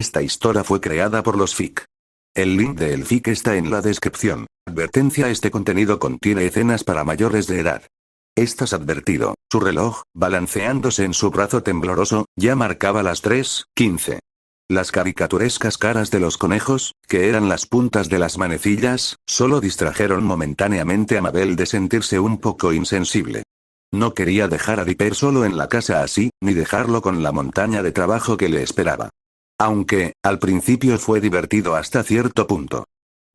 Esta historia fue creada por los FIC. El link de el FIC está en la descripción. Advertencia: este contenido contiene escenas para mayores de edad. Estás advertido. Su reloj, balanceándose en su brazo tembloroso, ya marcaba las 3:15. Las caricaturescas caras de los conejos, que eran las puntas de las manecillas, solo distrajeron momentáneamente a Mabel de sentirse un poco insensible. No quería dejar a Dipper solo en la casa así, ni dejarlo con la montaña de trabajo que le esperaba. Aunque, al principio fue divertido hasta cierto punto.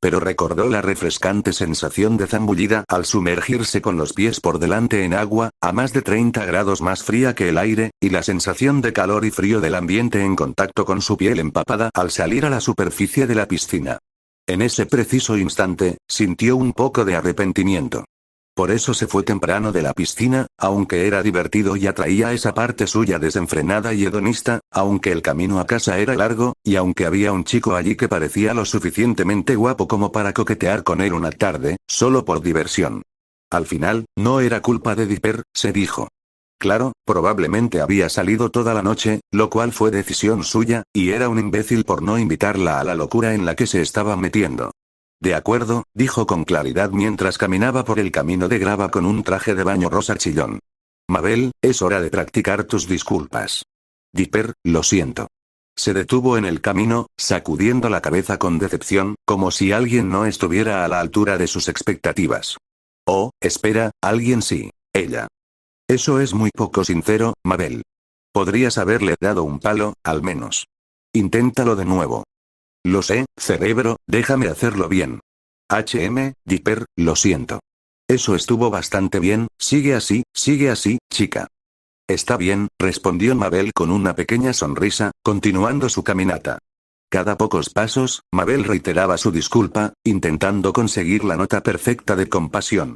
Pero recordó la refrescante sensación de zambullida al sumergirse con los pies por delante en agua, a más de 30 grados más fría que el aire, y la sensación de calor y frío del ambiente en contacto con su piel empapada al salir a la superficie de la piscina. En ese preciso instante, sintió un poco de arrepentimiento. Por eso se fue temprano de la piscina, aunque era divertido y atraía esa parte suya desenfrenada y hedonista, aunque el camino a casa era largo, y aunque había un chico allí que parecía lo suficientemente guapo como para coquetear con él una tarde, solo por diversión. Al final, no era culpa de Dipper, se dijo. Claro, probablemente había salido toda la noche, lo cual fue decisión suya, y era un imbécil por no invitarla a la locura en la que se estaba metiendo. De acuerdo, dijo con claridad mientras caminaba por el camino de grava con un traje de baño rosa chillón. Mabel, es hora de practicar tus disculpas. Dipper, lo siento. Se detuvo en el camino, sacudiendo la cabeza con decepción, como si alguien no estuviera a la altura de sus expectativas. Oh, espera, alguien sí, ella. Eso es muy poco sincero, Mabel. Podrías haberle dado un palo, al menos. Inténtalo de nuevo. Lo sé, cerebro, déjame hacerlo bien. Dipper, lo siento. Eso estuvo bastante bien, sigue así, chica. Está bien, respondió Mabel con una pequeña sonrisa, continuando su caminata. Cada pocos pasos, Mabel reiteraba su disculpa, intentando conseguir la nota perfecta de compasión.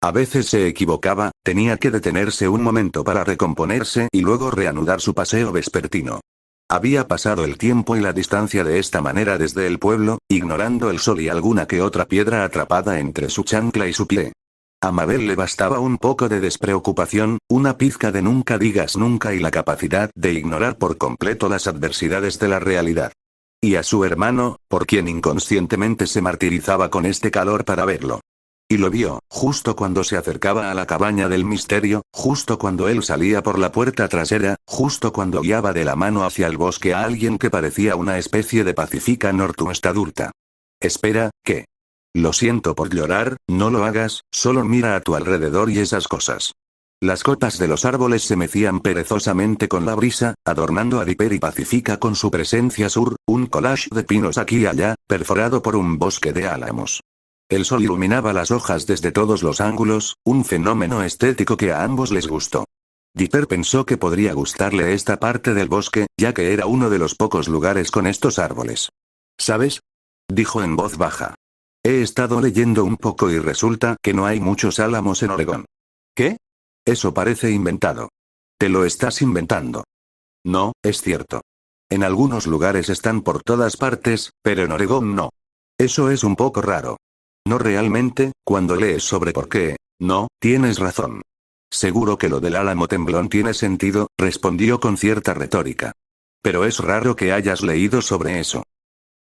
A veces se equivocaba, tenía que detenerse un momento para recomponerse y luego reanudar su paseo vespertino. Había pasado el tiempo y la distancia de esta manera desde el pueblo, ignorando el sol y alguna que otra piedra atrapada entre su chancla y su pie. A Mabel le bastaba un poco de despreocupación, una pizca de nunca digas nunca y la capacidad de ignorar por completo las adversidades de la realidad. Y a su hermano, por quien inconscientemente se martirizaba con este calor para verlo. Y lo vio, justo cuando se acercaba a la cabaña del misterio, justo cuando él salía por la puerta trasera, justo cuando guiaba de la mano hacia el bosque a alguien que parecía una especie de pacífica Northwest adulta. Espera, ¿qué? Lo siento por llorar, no lo hagas, solo mira a tu alrededor y esas cosas. Las copas de los árboles se mecían perezosamente con la brisa, adornando a Dipper y Pacífica con su presencia un collage de pinos aquí y allá, perforado por un bosque de álamos. El sol iluminaba las hojas desde todos los ángulos, un fenómeno estético que a ambos les gustó. Dipper pensó que podría gustarle esta parte del bosque, ya que era uno de los pocos lugares con estos árboles. ¿Sabes? Dijo en voz baja. He estado leyendo un poco y resulta que no hay muchos álamos en Oregón. ¿Qué? Eso parece inventado. Te lo estás inventando. No, es cierto. En algunos lugares están por todas partes, pero en Oregón no. Eso es un poco raro. No realmente, cuando lees sobre por qué. No, tienes razón. Seguro que lo del álamo temblón tiene sentido, respondió con cierta retórica. Pero es raro que hayas leído sobre eso.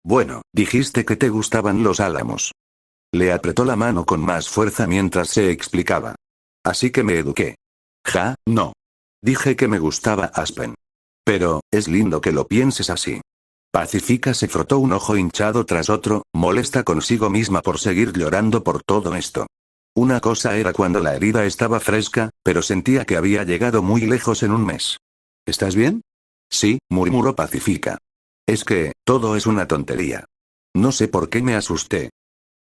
Bueno, dijiste que te gustaban los álamos. Le apretó la mano con más fuerza mientras se explicaba. Así que me eduqué. No. Dije que me gustaba Aspen. Pero, es lindo que lo pienses así. Pacífica se frotó un ojo hinchado tras otro, molesta consigo misma por seguir llorando por todo esto. Una cosa era cuando la herida estaba fresca, pero sentía que había llegado muy lejos en un mes. ¿Estás bien? Sí, murmuró Pacífica. Es que, todo es una tontería. No sé por qué me asusté.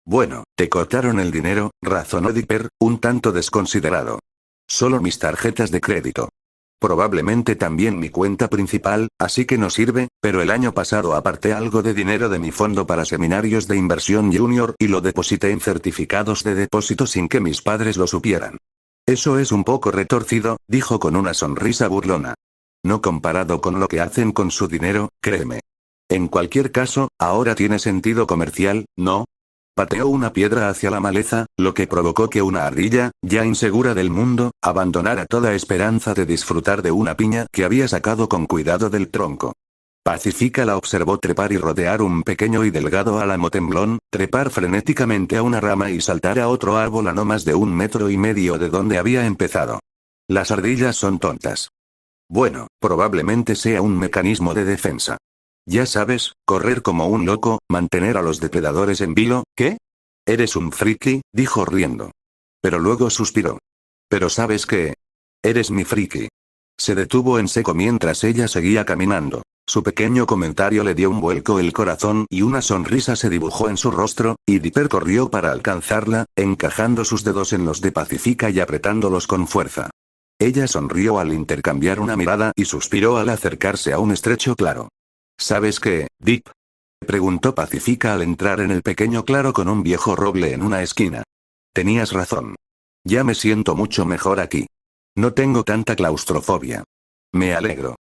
Bueno, te cortaron el dinero, razonó Dipper, un tanto desconsiderado. Solo mis tarjetas de crédito. Probablemente también mi cuenta principal, así que no sirve, pero el año pasado aparté algo de dinero de mi fondo para seminarios de inversión junior y lo deposité en certificados de depósito sin que mis padres lo supieran. Eso es un poco retorcido, dijo con una sonrisa burlona. No comparado con lo que hacen con su dinero, créeme. En cualquier caso, ahora tiene sentido comercial, ¿no? Pateó una piedra hacia la maleza, lo que provocó que una ardilla, ya insegura del mundo, abandonara toda esperanza de disfrutar de una piña que había sacado con cuidado del tronco. Pacifica la observó trepar y rodear un pequeño y delgado álamo temblón, trepar frenéticamente a una rama y saltar a otro árbol a no más de 1,5 metros de donde había empezado. Las ardillas son tontas. Bueno, probablemente sea un mecanismo de defensa. Ya sabes, correr como un loco, mantener a los depredadores en vilo, ¿qué? Eres un friki, dijo riendo. Pero luego suspiró. Pero ¿sabes qué? Eres mi friki. Se detuvo en seco mientras ella seguía caminando. Su pequeño comentario le dio un vuelco el corazón y una sonrisa se dibujó en su rostro, y Dipper corrió para alcanzarla, encajando sus dedos en los de Pacifica y apretándolos con fuerza. Ella sonrió al intercambiar una mirada y suspiró al acercarse a un estrecho claro. ¿Sabes qué, Dip? Preguntó Pacifica al entrar en el pequeño claro con un viejo roble en una esquina. Tenías razón. Ya me siento mucho mejor aquí. No tengo tanta claustrofobia. Me alegro.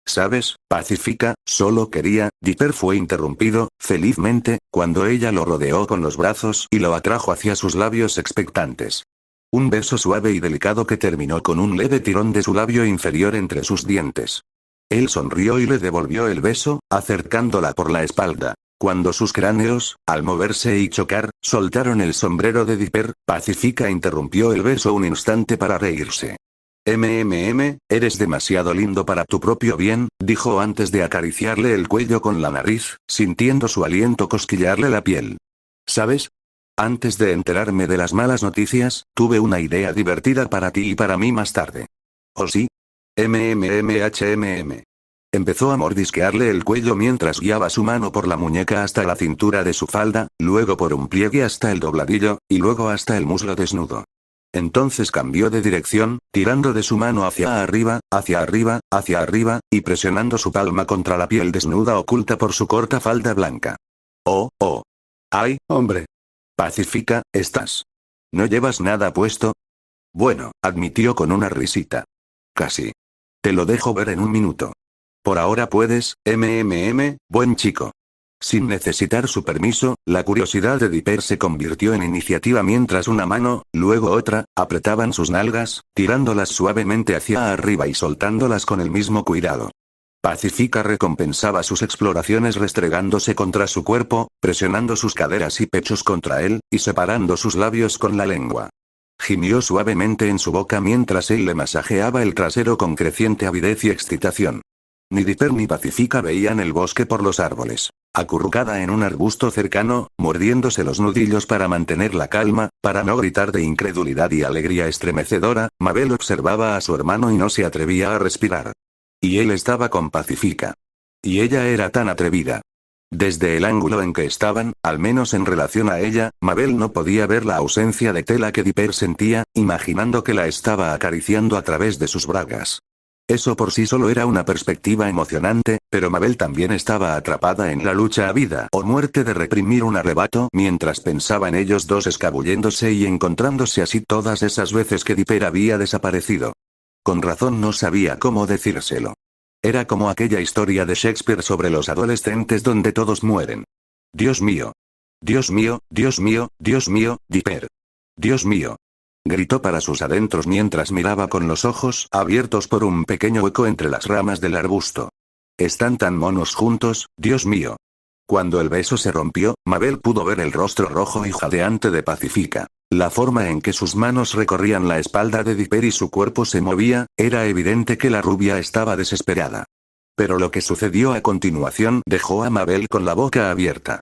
¿Sabes, Pacifica? Solo quería. Dipper fue interrumpido, felizmente, cuando ella lo rodeó con los brazos y lo atrajo hacia sus labios expectantes. Un beso suave y delicado que terminó con un leve tirón de su labio inferior entre sus dientes. Él sonrió y le devolvió el beso, acercándola por la espalda. Cuando sus cráneos, al moverse y chocar, soltaron el sombrero de Dipper, Pacifica interrumpió el beso un instante para reírse. Eres demasiado lindo para tu propio bien, dijo antes de acariciarle el cuello con la nariz, sintiendo su aliento cosquillarle la piel. ¿Sabes? Antes de enterarme de las malas noticias, tuve una idea divertida para ti y para mí más tarde. ¿Oh sí? Empezó a mordisquearle el cuello mientras guiaba su mano por la muñeca hasta la cintura de su falda, luego por un pliegue hasta el dobladillo, y luego hasta el muslo desnudo. Entonces cambió de dirección, tirando de su mano hacia arriba, y presionando su palma contra la piel desnuda oculta por su corta falda blanca. ¡Oh! ¡Ay, hombre! Pacifica, ¿estás? ¿No llevas nada puesto? Bueno, admitió con una risita. Casi. Te lo dejo ver en un minuto. Por ahora puedes, buen chico. Sin necesitar su permiso, la curiosidad de Dipper se convirtió en iniciativa mientras una mano, luego otra, apretaban sus nalgas, tirándolas suavemente hacia arriba y soltándolas con el mismo cuidado. Pacifica recompensaba sus exploraciones restregándose contra su cuerpo, presionando sus caderas y pechos contra él, y separando sus labios con la lengua. Gimió suavemente en su boca mientras él le masajeaba el trasero con creciente avidez y excitación. Ni Dipper ni Pacifica veían el bosque por los árboles. Acurrucada en un arbusto cercano, mordiéndose los nudillos para mantener la calma, para no gritar de incredulidad y alegría estremecedora, Mabel observaba a su hermano y no se atrevía a respirar. Y él estaba con Pacifica. Y ella era tan atrevida. Desde el ángulo en que estaban, al menos en relación a ella, Mabel no podía ver la ausencia de tela que Dipper sentía, imaginando que la estaba acariciando a través de sus bragas. Eso por sí solo era una perspectiva emocionante, pero Mabel también estaba atrapada en la lucha a vida o muerte de reprimir un arrebato mientras pensaba en ellos dos escabulléndose y encontrándose así todas esas veces que Dipper había desaparecido. Con razón no sabía cómo decírselo. Era como aquella historia de Shakespeare sobre los adolescentes donde todos mueren. Dios mío. Dios mío, Dios mío, Dios mío, Dipper. Dios mío. Gritó para sus adentros mientras miraba con los ojos abiertos por un pequeño hueco entre las ramas del arbusto. Están tan monos juntos, Dios mío. Cuando el beso se rompió, Mabel pudo ver el rostro rojo y jadeante de Pacifica. La forma en que sus manos recorrían la espalda de Dipper y su cuerpo se movía, era evidente que la rubia estaba desesperada. Pero lo que sucedió a continuación dejó a Mabel con la boca abierta.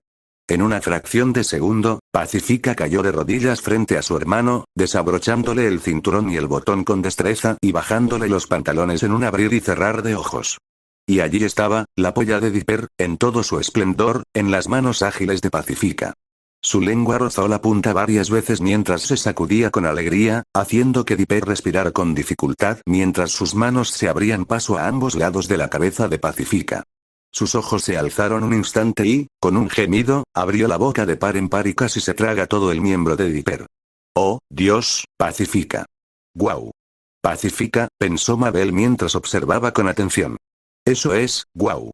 En una fracción de segundo, Pacifica cayó de rodillas frente a su hermano, desabrochándole el cinturón y el botón con destreza y bajándole los pantalones en un abrir y cerrar de ojos. Y allí estaba, la polla de Dipper, en todo su esplendor, en las manos ágiles de Pacifica. Su lengua rozó la punta varias veces mientras se sacudía con alegría, haciendo que Dipper respirara con dificultad mientras sus manos se abrían paso a ambos lados de la cabeza de Pacifica. Sus ojos se alzaron un instante y, con un gemido, abrió la boca de par en par y casi se traga todo el miembro de Dipper. ¡Oh, Dios, Pacifica! ¡Guau! Pacifica, pensó Mabel mientras observaba con atención. Eso es, guau.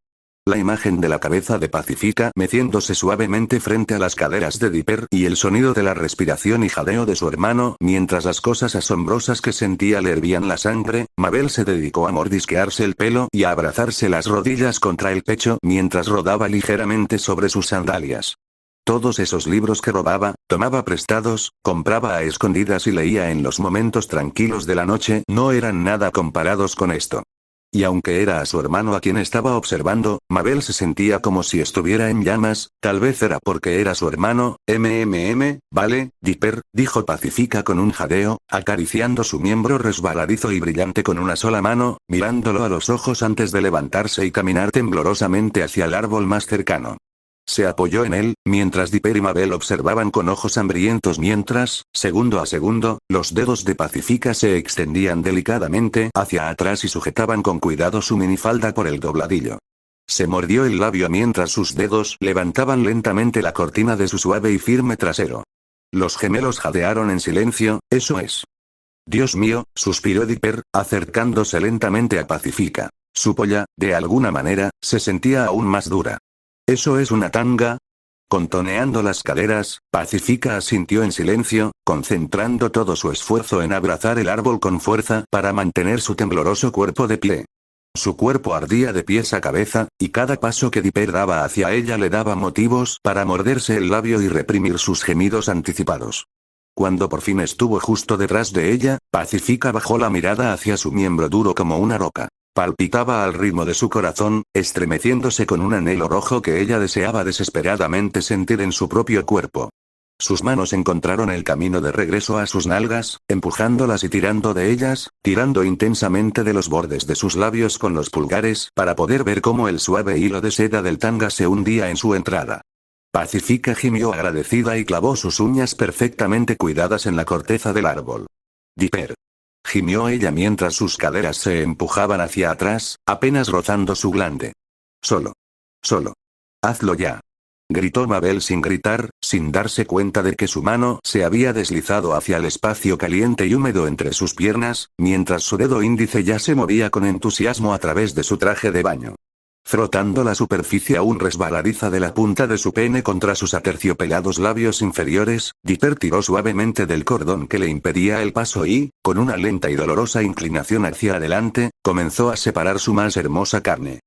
La imagen de la cabeza de Pacífica meciéndose suavemente frente a las caderas de Dipper y el sonido de la respiración y jadeo de su hermano, mientras las cosas asombrosas que sentía le hervían la sangre, Mabel se dedicó a mordisquearse el pelo y a abrazarse las rodillas contra el pecho mientras rodaba ligeramente sobre sus sandalias. Todos esos libros que robaba, tomaba prestados, compraba a escondidas y leía en los momentos tranquilos de la noche no eran nada comparados con esto. Y aunque era a su hermano a quien estaba observando, Mabel se sentía como si estuviera en llamas, tal vez era porque era su hermano. Vale, Dipper, dijo Pacífica con un jadeo, acariciando su miembro resbaladizo y brillante con una sola mano, mirándolo a los ojos antes de levantarse y caminar temblorosamente hacia el árbol más cercano. Se apoyó en él, mientras Dipper y Mabel observaban con ojos hambrientos mientras, segundo a segundo, los dedos de Pacífica se extendían delicadamente hacia atrás y sujetaban con cuidado su minifalda por el dobladillo. Se mordió el labio mientras sus dedos levantaban lentamente la cortina de su suave y firme trasero. Los gemelos jadearon en silencio, eso es. Dios mío, suspiró Dipper, acercándose lentamente a Pacífica. Su polla, de alguna manera, se sentía aún más dura. ¿Eso es una tanga? Contoneando las caderas, Pacífica asintió en silencio, concentrando todo su esfuerzo en abrazar el árbol con fuerza para mantener su tembloroso cuerpo de pie. Su cuerpo ardía de pies a cabeza, y cada paso que Dipper daba hacia ella le daba motivos para morderse el labio y reprimir sus gemidos anticipados. Cuando por fin estuvo justo detrás de ella, Pacífica bajó la mirada hacia su miembro duro como una roca. Palpitaba al ritmo de su corazón, estremeciéndose con un anhelo rojo que ella deseaba desesperadamente sentir en su propio cuerpo. Sus manos encontraron el camino de regreso a sus nalgas, empujándolas y tirando de ellas, tirando intensamente de los bordes de sus labios con los pulgares para poder ver cómo el suave hilo de seda del tanga se hundía en su entrada. Pacífica gimió agradecida y clavó sus uñas perfectamente cuidadas en la corteza del árbol. Dipper. Gimió ella mientras sus caderas se empujaban hacia atrás, apenas rozando su glande. Solo. Hazlo ya. Gritó Mabel sin gritar, sin darse cuenta de que su mano se había deslizado hacia el espacio caliente y húmedo entre sus piernas, mientras su dedo índice ya se movía con entusiasmo a través de su traje de baño. Frotando la superficie aún resbaladiza de la punta de su pene contra sus aterciopelados labios inferiores, Dipper tiró suavemente del cordón que le impedía el paso y, con una lenta y dolorosa inclinación hacia adelante, comenzó a separar su más hermosa carne.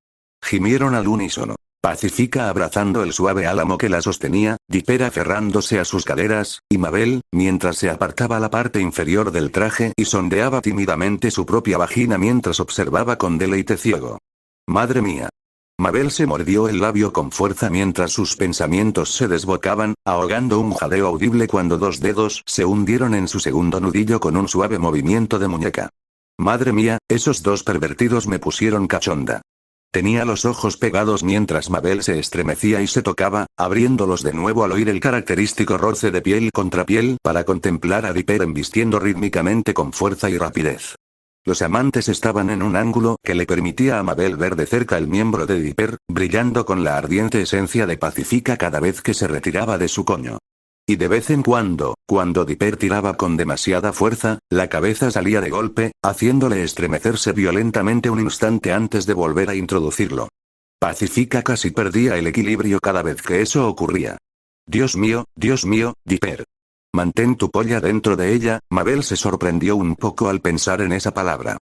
Gimieron al unísono. Pacífica abrazando el suave álamo que la sostenía, Dipper aferrándose a sus caderas, y Mabel, mientras se apartaba la parte inferior del traje y sondeaba tímidamente su propia vagina mientras observaba con deleite ciego. Madre mía. Mabel se mordió el labio con fuerza mientras sus pensamientos se desbocaban, ahogando un jadeo audible cuando dos dedos se hundieron en su segundo nudillo con un suave movimiento de muñeca. Madre mía, esos dos pervertidos me pusieron cachonda. Tenía los ojos pegados mientras Mabel se estremecía y se tocaba, abriéndolos de nuevo al oír el característico roce de piel contra piel para contemplar a Dipper embistiendo rítmicamente con fuerza y rapidez. Los amantes estaban en un ángulo que le permitía a Mabel ver de cerca el miembro de Dipper, brillando con la ardiente esencia de Pacífica cada vez que se retiraba de su coño. Y de vez en cuando Dipper tiraba con demasiada fuerza, la cabeza salía de golpe, haciéndole estremecerse violentamente un instante antes de volver a introducirlo. Pacífica casi perdía el equilibrio cada vez que eso ocurría. Dios mío, Dipper. Mantén tu polla dentro de ella. Mabel se sorprendió un poco al pensar en esa palabra.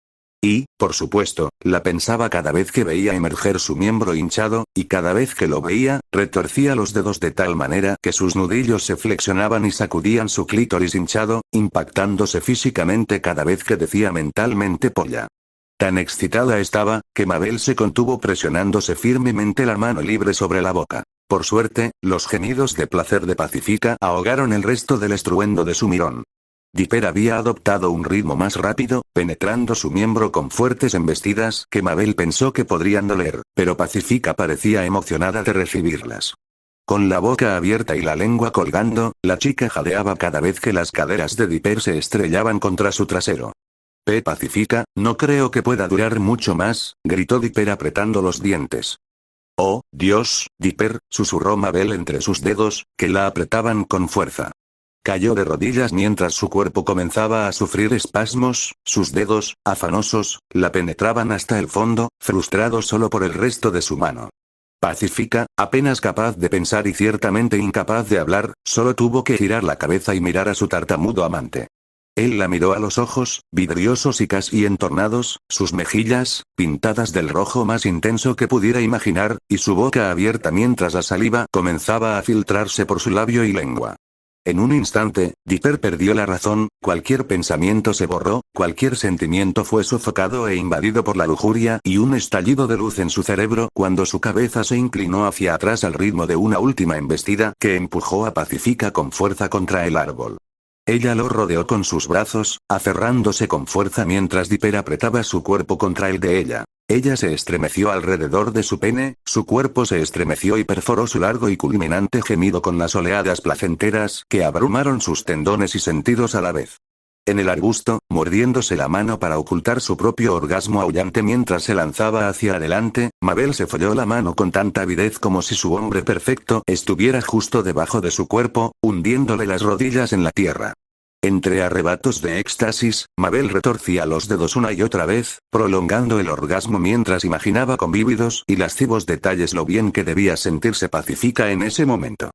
Y, por supuesto, la pensaba cada vez que veía emerger su miembro hinchado, y cada vez que lo veía, retorcía los dedos de tal manera que sus nudillos se flexionaban y sacudían su clítoris hinchado, impactándose físicamente cada vez que decía mentalmente polla. Tan excitada estaba, que Mabel se contuvo presionándose firmemente la mano libre sobre la boca. Por suerte, los gemidos de placer de Pacífica ahogaron el resto del estruendo de su mirón. Dipper había adoptado un ritmo más rápido, penetrando su miembro con fuertes embestidas que Mabel pensó que podrían doler, pero Pacífica parecía emocionada de recibirlas. Con la boca abierta y la lengua colgando, la chica jadeaba cada vez que las caderas de Dipper se estrellaban contra su trasero. Pacífica, no creo que pueda durar mucho más, gritó Dipper apretando los dientes. Oh, Dios, Dipper, susurró Mabel entre sus dedos, que la apretaban con fuerza. Cayó de rodillas mientras su cuerpo comenzaba a sufrir espasmos, sus dedos, afanosos, la penetraban hasta el fondo, frustrados solo por el resto de su mano. Pacífica, apenas capaz de pensar y ciertamente incapaz de hablar, solo tuvo que girar la cabeza y mirar a su tartamudo amante. Él la miró a los ojos, vidriosos y casi entornados, sus mejillas, pintadas del rojo más intenso que pudiera imaginar, y su boca abierta mientras la saliva comenzaba a filtrarse por su labio y lengua. En un instante, Dipper perdió la razón, cualquier pensamiento se borró, cualquier sentimiento fue sofocado e invadido por la lujuria y un estallido de luz en su cerebro cuando su cabeza se inclinó hacia atrás al ritmo de una última embestida que empujó a Pacífica con fuerza contra el árbol. Ella lo rodeó con sus brazos, aferrándose con fuerza mientras Dipper apretaba su cuerpo contra el de ella. Ella se estremeció alrededor de su pene, su cuerpo se estremeció y perforó su largo y culminante gemido con las oleadas placenteras que abrumaron sus tendones y sentidos a la vez. En el arbusto, mordiéndose la mano para ocultar su propio orgasmo aullante mientras se lanzaba hacia adelante, Mabel se folló la mano con tanta avidez como si su hombre perfecto estuviera justo debajo de su cuerpo, hundiéndole las rodillas en la tierra. Entre arrebatos de éxtasis, Mabel retorcía los dedos una y otra vez, prolongando el orgasmo mientras imaginaba con vívidos y lascivos detalles lo bien que debía sentirse Pacífica en ese momento.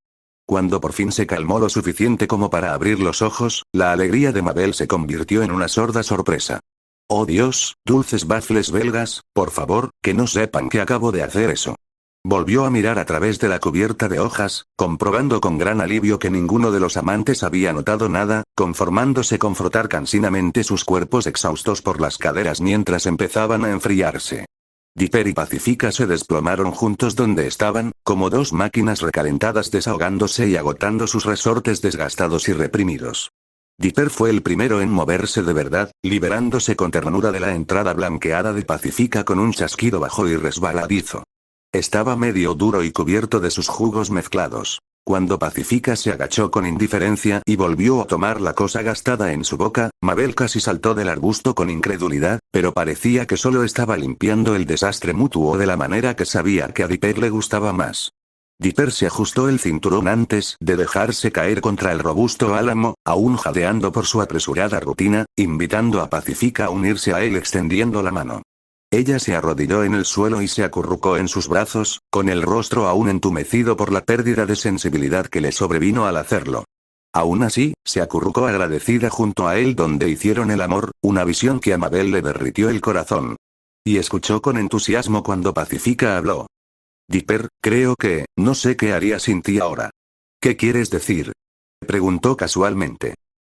Cuando por fin se calmó lo suficiente como para abrir los ojos, la alegría de Mabel se convirtió en una sorda sorpresa. «Oh Dios, dulces baffles belgas, por favor, que no sepan que acabo de hacer eso». Volvió a mirar a través de la cubierta de hojas, comprobando con gran alivio que ninguno de los amantes había notado nada, conformándose con frotar cansinamente sus cuerpos exhaustos por las caderas mientras empezaban a enfriarse. Dipper y Pacífica se desplomaron juntos donde estaban, como dos máquinas recalentadas desahogándose y agotando sus resortes desgastados y reprimidos. Dipper fue el primero en moverse de verdad, liberándose con ternura de la entrada blanqueada de Pacífica con un chasquido bajo y resbaladizo. Estaba medio duro y cubierto de sus jugos mezclados. Cuando Pacífica se agachó con indiferencia y volvió a tomar la cosa gastada en su boca, Mabel casi saltó del arbusto con incredulidad, pero parecía que solo estaba limpiando el desastre mutuo de la manera que sabía que a Dipper le gustaba más. Dipper se ajustó el cinturón antes de dejarse caer contra el robusto álamo, aún jadeando por su apresurada rutina, invitando a Pacífica a unirse a él extendiendo la mano. Ella se arrodilló en el suelo y se acurrucó en sus brazos, con el rostro aún entumecido por la pérdida de sensibilidad que le sobrevino al hacerlo. Aún así, se acurrucó agradecida junto a él donde hicieron el amor, una visión que a Mabel le derritió el corazón. Y escuchó con entusiasmo cuando Pacífica habló. «Dipper, creo que, no sé qué haría sin ti ahora». «¿Qué quieres decir?», preguntó casualmente.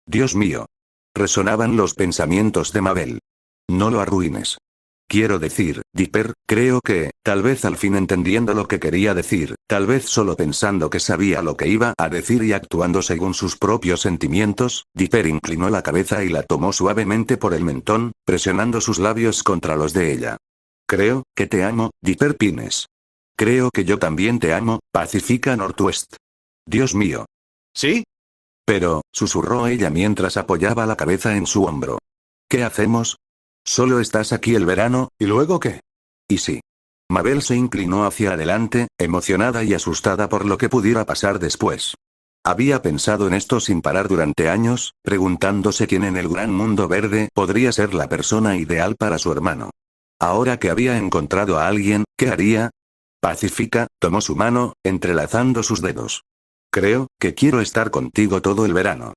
«Dios mío». Resonaban los pensamientos de Mabel. «No lo arruines». Quiero decir, Dipper, creo que, tal vez al fin entendiendo lo que quería decir, tal vez solo pensando que sabía lo que iba a decir y actuando según sus propios sentimientos, Dipper inclinó la cabeza y la tomó suavemente por el mentón, presionando sus labios contra los de ella. Creo que te amo, Dipper Pines. Creo que yo también te amo, Pacífica Northwest. Dios mío. ¿Sí? Pero, susurró ella mientras apoyaba la cabeza en su hombro. ¿Qué hacemos? Solo estás aquí el verano, ¿y luego qué? ¿Y sí? Mabel se inclinó hacia adelante, emocionada y asustada por lo que pudiera pasar después. Había pensado en esto sin parar durante años, preguntándose quién en el gran mundo verde podría ser la persona ideal para su hermano. Ahora que había encontrado a alguien, ¿qué haría? Pacífica, tomó su mano, entrelazando sus dedos. Creo que quiero estar contigo todo el verano.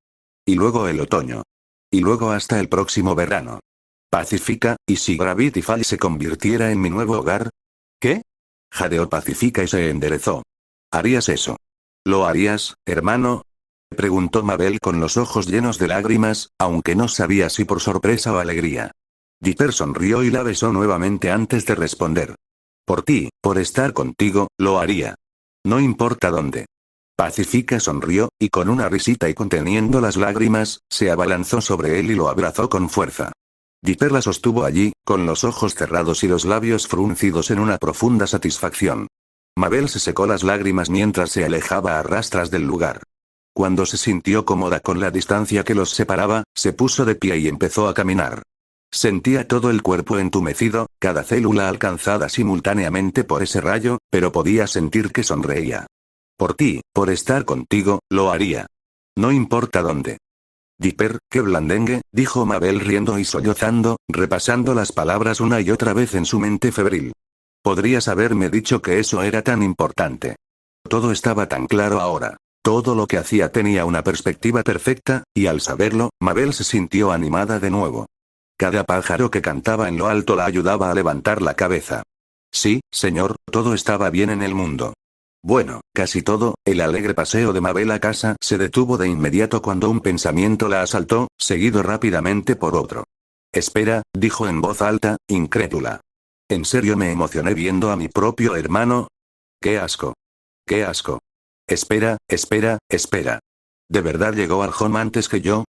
Y luego el otoño. Y luego hasta el próximo verano. Pacífica, ¿y si Gravity Falls se convirtiera en mi nuevo hogar? ¿Qué? Jadeó Pacífica y se enderezó. ¿Harías eso? ¿Lo harías, hermano? Preguntó Mabel con los ojos llenos de lágrimas, aunque no sabía si por sorpresa o alegría. Dipper sonrió y la besó nuevamente antes de responder. Por ti, por estar contigo, lo haría. No importa dónde. Pacífica sonrió, y con una risita y conteniendo las lágrimas, se abalanzó sobre él y lo abrazó con fuerza. Dipper la sostuvo allí, con los ojos cerrados y los labios fruncidos en una profunda satisfacción. Mabel se secó las lágrimas mientras se alejaba a rastras del lugar. Cuando se sintió cómoda con la distancia que los separaba, se puso de pie y empezó a caminar. Sentía todo el cuerpo entumecido, cada célula alcanzada simultáneamente por ese rayo, pero podía sentir que sonreía. Por ti, por estar contigo, lo haría. No importa dónde. Dipper, qué blandengue, dijo Mabel riendo y sollozando, repasando las palabras una y otra vez en su mente febril. Podrías haberme dicho que eso era tan importante. Todo estaba tan claro ahora. Todo lo que hacía tenía una perspectiva perfecta, y al saberlo, Mabel se sintió animada de nuevo. Cada pájaro que cantaba en lo alto la ayudaba a levantar la cabeza. Sí, señor, todo estaba bien en el mundo. Bueno, casi todo. El alegre paseo de Mabel a casa se detuvo de inmediato cuando un pensamiento la asaltó, seguido rápidamente por otro. Espera, dijo en voz alta, incrédula. ¿En serio me emocioné viendo a mi propio hermano? ¡Qué asco! ¡Qué asco! Espera, espera, espera. ¿De verdad llegó al home antes que yo?